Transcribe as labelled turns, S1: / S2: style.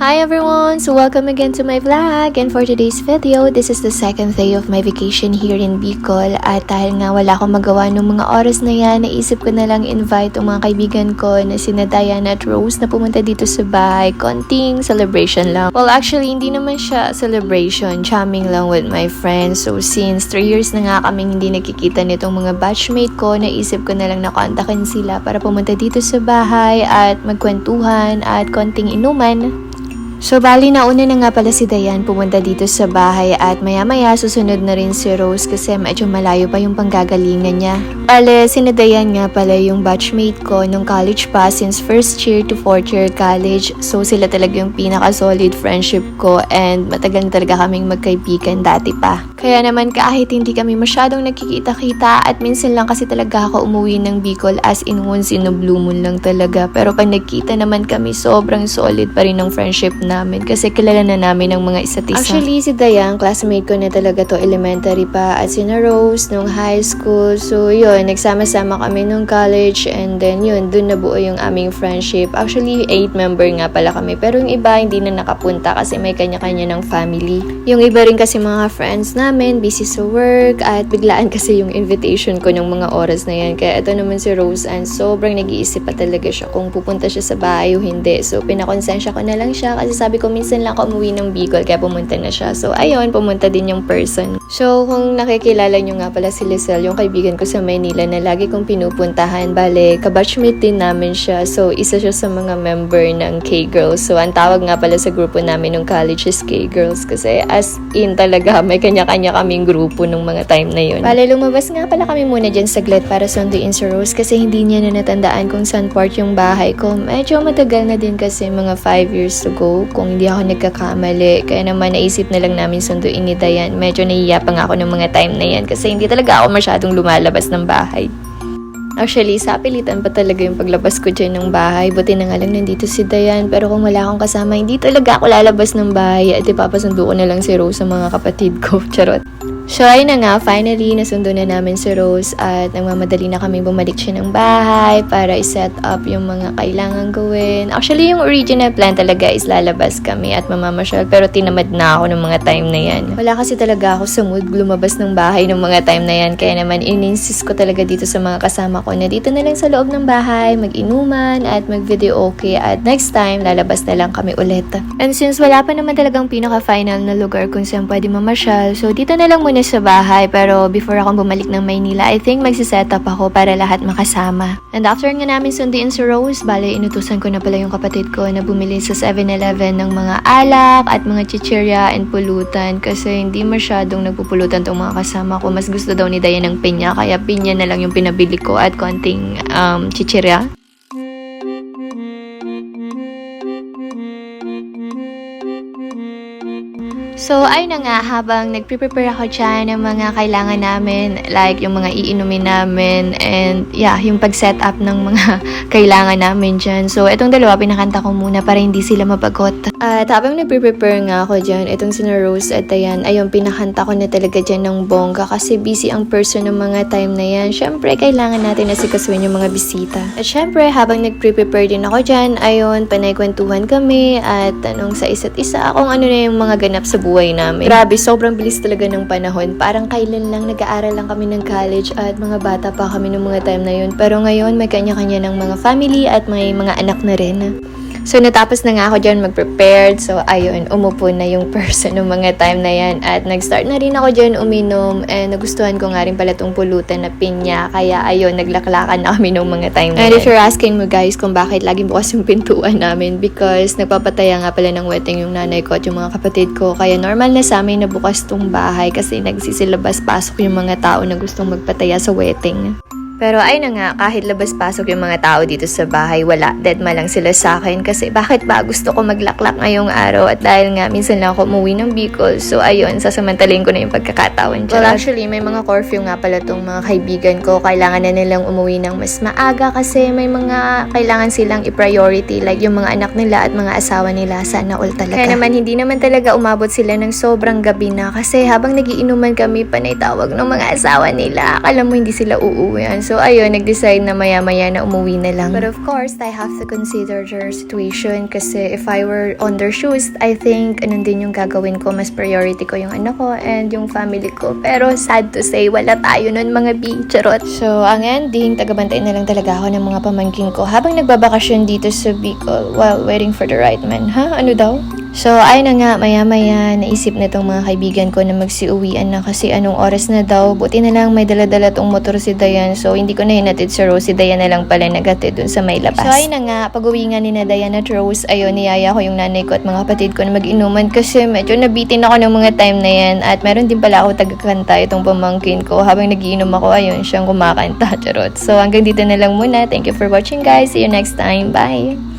S1: Hi everyone! So welcome again to my vlog, and for today's video, this is the second day of my vacation here in Bicol. At dahil nga wala akong magawa nung mga oras na yan, naisip ko na lang invite ang mga kaibigan ko na sina Diana at Rose na pumunta dito sa bahay. Konting celebration lang. Well, actually, hindi naman siya celebration. Charming lang with my friends. So since 3 years na nga kaming hindi nakikita nitong mga batchmate ko, naisip ko na lang na kontakin sila para pumunta dito sa bahay at magkwentuhan at konting inuman. So, bali nauna na nga pala si Dayan pumunta dito sa bahay at maya-maya susunod na rin si Rose kasi medyo malayo pa yung panggagalingan niya. Bale, si Dayan nga pala yung batchmate ko nung college pa since first year to fourth year college. So, sila talaga yung pinaka-solid friendship ko and matagal na talaga kaming magkaibigan dati pa. Kaya naman kahit hindi kami masyadong nagkikita-kita at minsan lang kasi talaga ako umuwi ng Bicol as in once in a blue moon lang talaga. Pero pag nagkita naman kami, sobrang solid pa rin ng friendship namin kasi kilala na namin ng mga isa't isa. Actually, si Dayan, classmate ko na talaga to elementary pa at si Rose nung high school. So yun, nagsama-sama kami nung college and then yun, dun nabuo yung aming friendship. Actually, 8 member nga pala kami pero yung iba hindi na nakapunta kasi may kanya-kanya ng family. Yung iba rin kasi mga friends namin, busy sa work at biglaan kasi yung invitation ko ng mga oras na yan. Kaya ito naman si Rose and sobrang nag-iisip pa talaga siya kung pupunta siya sa bahay o hindi. So pinakonsensya ko na lang siya kasi sabi ko minsan lang ako umuwi ng Bicol kaya pumunta na siya. So ayun, pumunta din yung person. So kung nakikilala nyo nga pala si Lizelle, yung kaibigan ko sa Maynila na lagi kong pinupuntahan, bale, kabatchmate din namin siya. So isa siya sa mga member ng K-Girls. So ang tawag nga pala sa grupo namin nung college is K-Girls kasi as in talaga may kanya-kanya kaming grupo nung mga time na yun. Bale, lumabas nga pala kami muna dyan saglit para sunduin si Rose kasi hindi niya na natandaan kung saan part yung bahay ko. Medyo matagal na din kasi mga 5 years ago kung hindi ako nagkakamali. Kaya naman naisip na lang namin sunduin ni Dayan. Medyo nahiya pa nga ako ng mga time na yan kasi hindi talaga ako masyadong lumalabas ng bahay. Actually, sa pilitan pa talaga yung paglabas ko dyan ng bahay. Buti na nga lang nandito si Dayan. Pero kung wala akong kasama, hindi talaga ako lalabas ng bahay. At ipapasundo ko na lang si Rose sa mga kapatid ko. Charot. So, ayun na nga, finally, nasundo na namin si Rose at nagmamadali na kami bumalik siya ng bahay para i-set up yung mga kailangan gawin. Actually, yung original plan talaga is lalabas kami at mamamasyal pero tinamad na ako ng mga time na yan. Wala kasi talaga ako sa mood lumabas ng bahay ng mga time na yan kaya naman in-insist ko talaga dito sa mga kasama ko na dito na lang sa loob ng bahay, mag-inuman at mag-video okay at next time, lalabas na lang kami ulit. And since wala pa naman talagang pinaka-final na lugar kung saan pwede mamasyal, so dito na lang muna sa bahay pero before akong bumalik ng Maynila, I think magsiset up ako para lahat makasama. And after nga namin sundiin si Rose, bale inutusan ko na pala yung kapatid ko na bumili sa 7-Eleven ng mga alak at mga chichirya and pulutan kasi hindi masyadong nagpupulutan tong mga kasama ko. Mas gusto daw ni Dayan ng pinya kaya pinya na lang yung pinabili ko at konting chichirya. So, ayun na nga, habang nagpe-prepare ako dyan ng mga kailangan namin, like yung mga iinumin namin, and yeah, yung pag-set up ng mga kailangan namin dyan. So, itong dalawa, pinakanta ko muna para hindi sila mabagot. At habang nagpe-prepare nga ako dyan, itong sina Rose at Dayan, ayun, pinakanta ko na talaga dyan ng bongga kasi busy ang person ng mga time na yan. Syempre, kailangan natin na sikasuin yung mga bisita. At syempre, habang nagpe-prepare din ako dyan, ayun, panay-kwentuhan kami at tanong sa isa't isa kung ano na yung mga ganap sa buhay namin. Grabe, sobrang bilis talaga ng panahon. Parang kailan lang nag-aaral lang kami ng college at mga bata pa kami ng mga time na yun. Pero ngayon, may kanya-kanya ng mga family at may mga anak na rin. So, natapos na nga ako dyan mag-prepared. So, ayun, umupo na yung person ng mga time na yan. At nag-start na rin ako dyan uminom. And nagustuhan ko nga rin pala tong pulutan na pinya. Kaya, ayun, naglaklakan na kami ng mga time na yan. And if you're asking mo guys kung bakit laging bukas yung pintuan namin, because nagpapataya nga pala ng wedding yung nanay ko at yung mga kapatid ko. Kaya normal na sa amin na bukas tong bahay kasi nagsisilabas-pasok yung mga tao na gustong magpataya sa wedding. Pero ay na nga, kahit labas-pasok yung mga tao dito sa bahay, wala. Deadma lang sila sa akin kasi bakit ba gusto ko maglaklak ngayong araw at dahil nga minsan lang ako umuwi ng Bicol. So ayun, sasamantalin ko na yung pagkakataon. Well, actually, may mga curfew nga pala tong mga kaibigan ko. Kailangan na nilang umuwi ng mas maaga kasi may mga kailangan silang i-priority like yung mga anak nila at mga asawa nila. Sana all talaga. Kaya naman, hindi naman talaga umabot sila ng sobrang gabi na kasi habang nagiinuman kami, panay tawag ng mga asawa nila. Akala mo hindi sila uuwian. So So ayun, nag-decide na maya-maya na umuwi na lang. But of course, I have to consider their situation kasi if I were on their shoes, I think anong din yung gagawin ko. Mas priority ko yung anak ko and yung family ko. Pero sad to say, wala tayo nun mga charot. So ang ending, tagabantay na lang talaga ako ng mga pamangkin ko habang nagbabakasyon dito sa Bicol while waiting for the right man. Ha? Ano daw? So, ayun na nga, maya-maya, naisip na itong mga kaibigan ko na magsiuwian na kasi anong oras na daw. Buti na lang may dala-dala tong motor si Dayan. So, hindi ko na hinatid sa Rose. Si Dayan na lang pala nagatid dun sa may labas. So, ayun na nga, pag-uwi nga ni na Dayan at Rose, ayun, niyaya ko yung nanay ko at mga kapatid ko na mag-inuman kasi medyo nabitin ako ng mga time na yan. At meron din pala ako tagakanta itong pamangkin ko. Habang nagiinom ako, ayun, siyang kumakanta, charot. So, hanggang dito na lang muna. Thank you for watching, guys. See you next time. Bye!